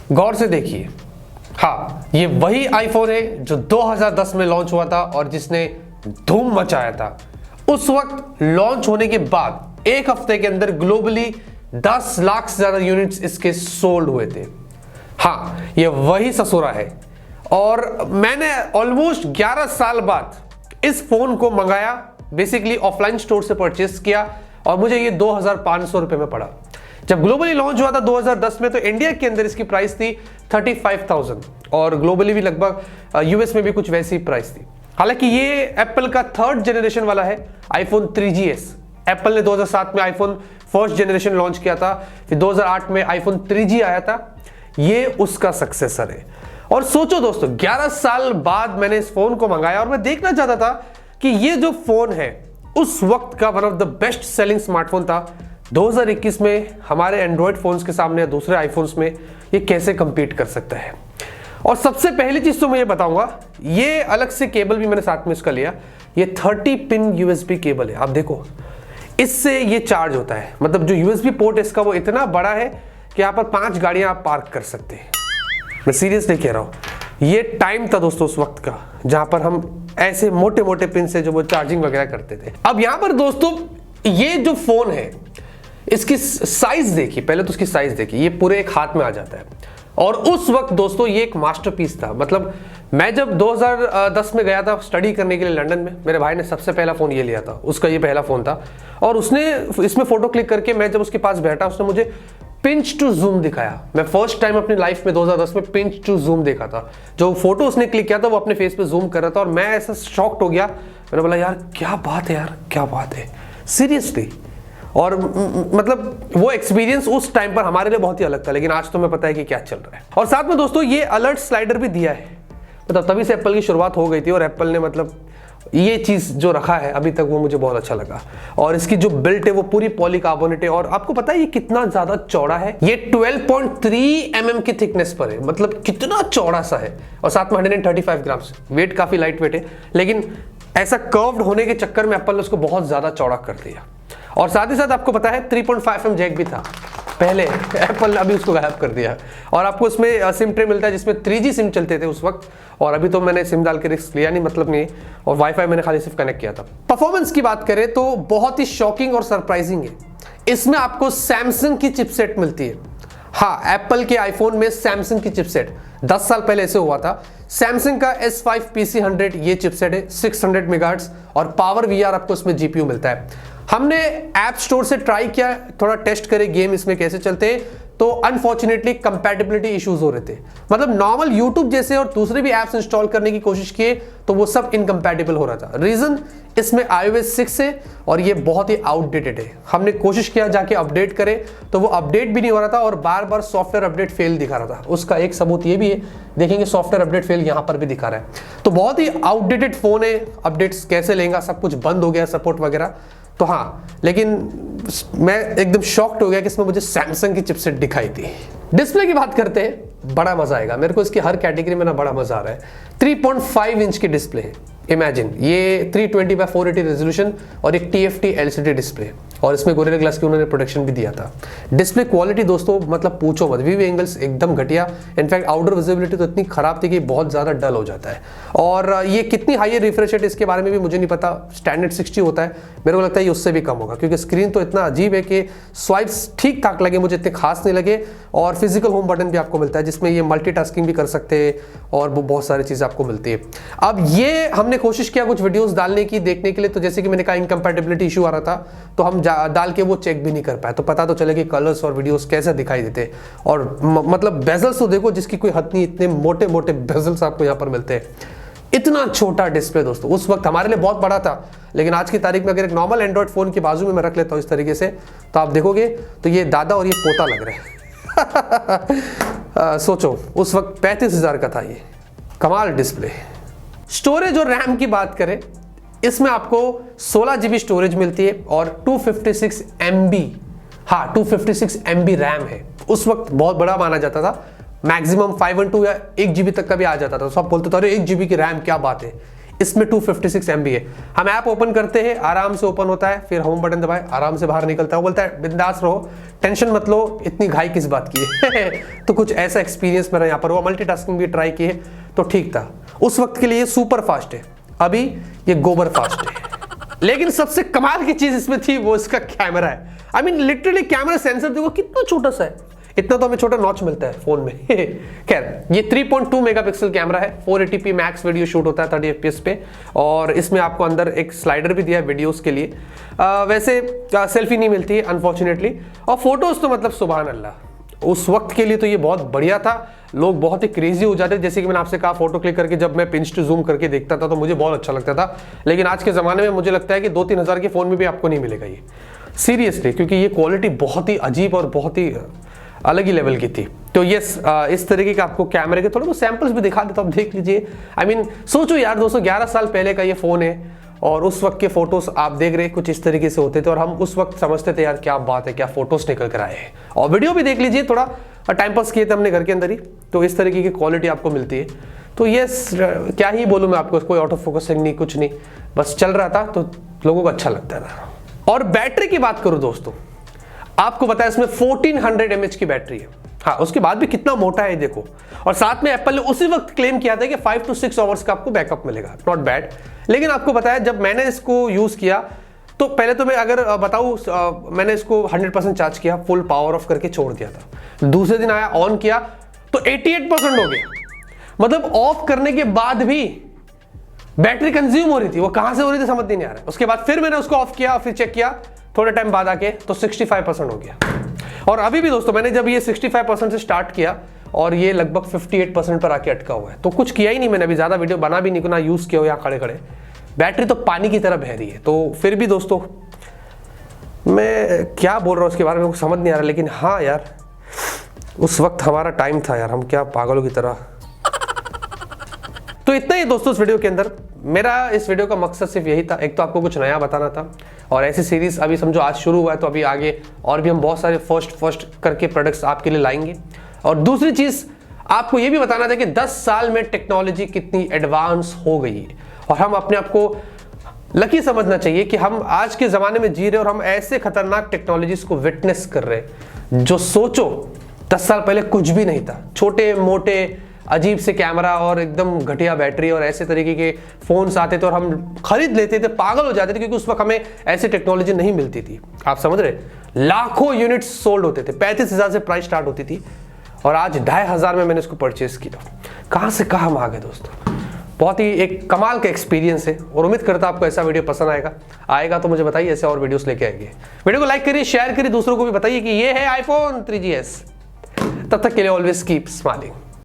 गौर से देखिए, हाँ ये वही आईफोन है जो 2010 में लॉन्च हुआ था और जिसने धूम मचाया था। उस वक्त लॉन्च होने के बाद एक हफ्ते के अंदर ग्लोबली 10 लाख से ज्यादा यूनिट्स इसके सोल्ड हुए थे। हाँ ये वही ससुरा है और मैंने ऑलमोस्ट 11 साल बाद इस फोन को मंगाया, बेसिकली ऑफलाइन स्टोर से परचेस किया और मुझे ये 2500 रुपए में पड़ा। जब ग्लोबली लॉन्च हुआ था 2010 में तो इंडिया के अंदर इसकी प्राइस थी 35,000 और ग्लोबली भी लगभग यूएस में भी कुछ वैसी प्राइस थी। हालांकि ये एप्पल का 3rd जनरेशन वाला है, आईफोन 3GS। एप्पल ने 2007 में आईफोन 1st जनरेशन लॉन्च किया था, फिर 2008 में आईफोन 3G आया था, ये उसका सक्सेसर है। और सोचो दोस्तों 11 साल बाद मैंने इस फोन को मंगाया और मैं देखना चाहता था कि ये जो फोन है उस वक्त का one of the best selling smartphone था। 2021 में हमारे एंड्रॉयड फोन्स के सामने या दूसरे आईफोन्स में ये कैसे कंपीट कर सकता है। और सबसे पहली चीज तो मैं ये बताऊंगा, ये अलग से केबल भी मैंने साथ में इसका लिया, ये 30 पिन यूएसबी केबल है। आप देखो इससे ये चार्ज होता है, मतलब जो यूएसबी पोर्ट है इसका वो इतना बड़ा है कि यहाँ पर 5 गाड़ियां आप पार्क कर सकते हैं। मैं सीरियसली कह रहा हूं, ये टाइम था दोस्तों उस वक्त का जहां पर हम ऐसे मोटे मोटे पिन से जो वो चार्जिंग वगैरह करते थे। अब यहां पर दोस्तों ये जो फोन है इसकी साइज देखिए, पहले तो उसकी साइज देखिए, ये पूरे एक हाथ में आ जाता है और उस वक्त दोस्तों ये एक मास्टरपीस था। मतलब मैं जब 2010 में गया था स्टडी करने के लिए लंदन में, मेरे भाई ने सबसे पहला फोन ये लिया था, उसका ये पहला फोन था और उसने इसमें फोटो क्लिक करके मैं जब उसके पास बैठा उसने मुझे पिंच टू जूम दिखाया। मैं फर्स्ट टाइम अपनी लाइफ में 2010 में पिंच टू जूम देखा था। जो फोटो उसने क्लिक किया था वो अपने फेस पे जूम कर रहा था और मैं ऐसा शॉक्ड हो गया। मैंने बोला यार क्या बात है, यार क्या बात है, सीरियसली। और मतलब वो एक्सपीरियंस उस टाइम पर हमारे लिए बहुत ही अलग था, लेकिन आज तो हमें पता है कि क्या चल रहा है। और साथ में दोस्तों ये अलर्ट स्लाइडर भी दिया है, मतलब तभी से एप्पल की शुरुआत हो गई थी और एप्पल ने मतलब ये चीज जो रखा है अभी तक वो मुझे बहुत अच्छा लगा। और इसकी जो बिल्ट है वो पूरी पॉलीकार्बोनेट है और आपको पता है ये कितना ज्यादा चौड़ा है, ये 12.3 mm की थिकनेस पर है, मतलब कितना चौड़ा सा है। और साथ में 135 ग्राम्स, वेट काफी लाइट वेट है, लेकिन ऐसा कर्व्ड होने के चक्कर में एप्पल ने उसको बहुत ज्यादा चौड़ा कर दिया। और साथ ही साथ आपको पता है 3.5 mm जैक भी था पहले, एप्पल ने अभी उसको गायब कर दिया। और आपको इसमें सिम ट्रे मिलता है जिसमें 3G सिम चलते थे उस वक्त, और अभी तो मैंने सिम डाल के रिस्क लिया नहीं, मतलब नहीं, और वाईफाई मैंने खाली सिर्फ कनेक्ट किया था। परफॉर्मेंस की बात करें तो बहुत ही शॉकिंग और सरप्राइजिंग है। इसमें आपको सैमसंग की चिपसेट मिलती है। हाँ, एप्पल के आईफोन में सैमसंग की चिपसेट 10 साल पहले ऐसे हुआ था। सैमसंग का S5 PC100 ये चिपसेट है, 600 मेगाहर्ट्ज और पावर VR आपको इसमें GPU मिलता है। हमने ऐप स्टोर से ट्राई किया, थोड़ा टेस्ट करे गेम इसमें कैसे चलते हैं, तो अनफॉर्चुनेटली कंपैटिबिलिटी इश्यूज हो रहे थे। मतलब नॉर्मल यूट्यूब जैसे और दूसरे भी ऐप्स इंस्टॉल करने की कोशिश किए तो वो सब इनकम्पैटिबल हो रहा था। रीजन, इसमें iOS 6 है और ये बहुत ही आउटडेटेड है। हमने कोशिश किया जाके अपडेट करें तो वो अपडेट भी नहीं हो रहा था और बार बार सॉफ्टवेयर अपडेट फेल दिखा रहा था। उसका एक सबूत ये भी है, देखेंगे सॉफ्टवेयर अपडेट फेल यहाँ पर भी दिखा रहा है। तो बहुत ही आउटडेटेड फोन है, अपडेट्स कैसे लेगा, सब कुछ बंद हो गया सपोर्ट वगैरह। तो हाँ, लेकिन मैं एकदम शॉक्ड हो गया कि इसमें मुझे सैमसंग की चिपसेट दिखाई थी। डिस्प्ले की बात करते हैं, बड़ा मजा आएगा मेरे को, इसकी हर कैटेगरी में ना बड़ा मजा आ रहा है। 3.5 इंच की डिस्प्ले है, इमेजिन, ये 320x480 रेजोल्यूशन और एक TFT LCD डिस्प्ले, और इसमें गोरिल्ला ग्लास की उन्होंने प्रोटेक्शन भी दिया था। डिस्प्ले क्वालिटी दोस्तों मतलब पूछो मत, व्यू एंगल्स एकदम घटिया, इनफैक्ट आउटडोर विजिबिलिटी तो इतनी खराब थी कि बहुत ज़्यादा डल हो जाता है। और ये कितनी हाई रिफ्रेश रेट इसके बारे में भी मुझे नहीं पता, स्टैंडर्ड 60 होता है, मेरे को लगता है ये उससे भी कम होगा, क्योंकि स्क्रीन तो इतना अजीब है कि स्वाइप्स ठीक ठाक लगे, मुझे इतने खास नहीं लगे। और फिजिकल होम बटन भी आपको मिलता है जिसमें ये मल्टीटास्किंग भी कर सकते हैं और वो बहुत सारी चीज़ें आपको मिलती है। अब ये हमने कोशिश किया कुछ वीडियोस डालने की, देखने के लिए, तो जैसे कि मैंने कहा इनकम्पैटिबिलिटी इशू आ रहा था तो हम डाल के वो चेक भी नहीं कर पाए, तो पता तो चले कि कलर्स और वीडियोस कैसे दिखाई देते। और मतलब बेजल्स तो देखो जिसकी कोई हद नहीं, इतने मोटे मोटे बेजल्स आपको यहाँ पर मिलते हैं। इतना छोटा डिस्प्ले दोस्तों उस वक्त हमारे लिए बहुत बड़ा था, लेकिन आज की तारीख में अगर एक नॉर्मल एंड्रॉइड फोन के बाजू में मैं रख लेता हूँ इस तरीके से, तो आप देखोगे तो ये दादा और ये पोता लग रहे हैं। सोचो उस वक्त 35,000 का था ये, कमाल डिस्प्ले। स्टोरेज और रैम की बात करें, इसमें आपको 16 GB स्टोरेज मिलती है और 256 MB, हाँ 256 MB रैम है। उस वक्त बहुत बड़ा माना जाता था, मैक्सिमम 512 या 1 GB तक का भी आ जाता था। सब बोलते थे अरे 1 GB की रैम क्या बात है। इसमें 256 MB है। हम ऐप ओपन करते हैं, आराम से ओपन होता है, फिर होम बटन दबाए आराम से बाहर निकलता है। वो बोलता है बिंदास रहो, टेंशन मत लो, इतनी घाई किस बात की है। तो कुछ ऐसा एक्सपीरियंस मेरा यहाँ पर हुआ। मल्टीटास्किंग भी ट्राई की है तो ठीक था, उस वक्त के लिए सुपर फास्ट है, अभी ये गोबर फास्ट है। लेकिन सबसे कमाल की चीज इसमें थी वो इसका कैमरा है। I mean literally camera sensor देखो कितना छोटा सा है, इतना तो हमें छोटा नॉच मिलता है फोन में। खैर ये 3.2 मेगापिक्सल कैमरा है, 480p मैक्स वीडियो शूट होता है 30 fps पे, और इसमें आपको अंदर एक स्लाइडर भी दिया है वीडियोस के लिए। वैसे सेल्फी नहीं मिलती है अनफॉर्चुनेटली, और फोटोज तो मतलब सुभान अल्लाह, उस वक्त के लिए तो ये बहुत बढ़िया था। लोग बहुत ही क्रेजी हो जाते, जैसे कि मैंने आपसे कहा फोटो क्लिक करके जब मैं पिंच टू जूम करके देखता था तो मुझे बहुत अच्छा लगता था। लेकिन आज के ज़माने में मुझे लगता है कि 2-3 हज़ार के फ़ोन में भी आपको नहीं मिलेगा ये, सीरियसली, क्योंकि ये क्वालिटी बहुत ही अजीब और बहुत ही अलग ही लेवल की थी। तो यस, इस तरीके का आपको कैमरे के थोड़े बहुत सैंपल्स भी दिखा देता हूँ, आप देख लीजिए। आई मीन सोचो यार दोस्तों, 11 साल पहले का ये फ़ोन है और उस वक्त के फोटोज आप देख रहे कुछ इस तरीके से होते थे, और हम उस वक्त समझते थे यार क्या बात है, क्या फोटोज निकल कर आए हैं। और वीडियो भी देख लीजिए, थोड़ा टाइम पास किए थे हमने घर के अंदर ही, तो इस तरीके की क्वालिटी आपको मिलती है। तो यस, क्या ही बोलूँ मैं आपको, कोई ऑटो फोकसिंग नहीं, कुछ नहीं, बस चल रहा था तो लोगों को अच्छा लगता था। और बैटरी की बात करूँ दोस्तों, आपको बताया इसमें 1400 mAh की बैटरी है। हाँ, उसके बाद भी कितना मोटा है देखो। और साथ में एप्पल ने उसी वक्त क्लेम किया था कि 5 to 6 आवर्स का आपको बैकअप मिलेगा, नॉट बैड। लेकिन आपको बताया जब मैंने इसको यूज किया तो पहले तो मैं अगर बताऊं, मैंने इसको 100% चार्ज किया, फुल पावर ऑफ करके छोड़ दिया था। दूसरे दिन आया, ऑन किया तो 88% हो गया। मतलब ऑफ करने के बाद भी बैटरी कंज्यूम हो रही थी, वो कहां से हो रही थी समझ नहीं आ रहा है। उसके बाद फिर मैंने उसको ऑफ किया, फिर चेक किया थोड़े टाइम बाद आके तो 65% हो गया। और अभी भी दोस्तों मैंने जब ये 65% से स्टार्ट किया और ये लगभग 58% पर आके अटका हुआ है। तो कुछ किया ही नहीं मैंने, अभी ज्यादा वीडियो बना भी नहीं, ना यूज किया हो यहाँ खड़े खड़े। बैटरी तो पानी की तरह बह रही है। तो फिर भी दोस्तों मैं क्या बोल रहा हूँ उसके बारे में समझ नहीं आ रहा, लेकिन हाँ यार उस वक्त हमारा टाइम था यार, हम क्या पागलों की तरह। तो इतना ही दोस्तों इस वीडियो के अंदर। मेरा इस वीडियो का मकसद सिर्फ यही था, एक तो आपको कुछ नया बताना था, और ऐसी सीरीज अभी समझो आज शुरू हुआ है तो अभी आगे और भी हम बहुत सारे फर्स्ट करके प्रोडक्ट्स आपके लिए लाएंगे। और दूसरी चीज आपको ये भी बताना था कि 10 साल में टेक्नोलॉजी कितनी एडवांस हो गई है, और हम अपने आप को लकी समझना चाहिए कि हम आज के ज़माने में जी रहे और हम ऐसे खतरनाक टेक्नोलॉजीज को विटनेस कर रहे हैं जो सोचो 10 साल पहले कुछ भी नहीं था। छोटे मोटे अजीब से कैमरा और एकदम घटिया बैटरी और ऐसे तरीके के फोन्स आते थे और हम खरीद लेते थे, पागल हो जाते थे, क्योंकि उस वक्त हमें ऐसी टेक्नोलॉजी नहीं मिलती थी। आप समझ रहे, लाखों यूनिट्स सोल्ड होते थे, 35,000 से प्राइस स्टार्ट होती थी, और आज 2,500 में मैंने इसको परचेज किया। कहाँ से कहाँ हम आ गए दोस्तों। बहुत ही एक कमाल का एक्सपीरियंस है, और उम्मीद करता आपको ऐसा वीडियो पसंद आएगा तो मुझे बताइए, ऐसे और वीडियोस लेके आएंगे। वीडियो को लाइक करिए, शेयर करिए, दूसरों को भी बताइए कि ये है iPhone 3GS। तब तक के लिए ऑलवेज कीप स्माइलिंग।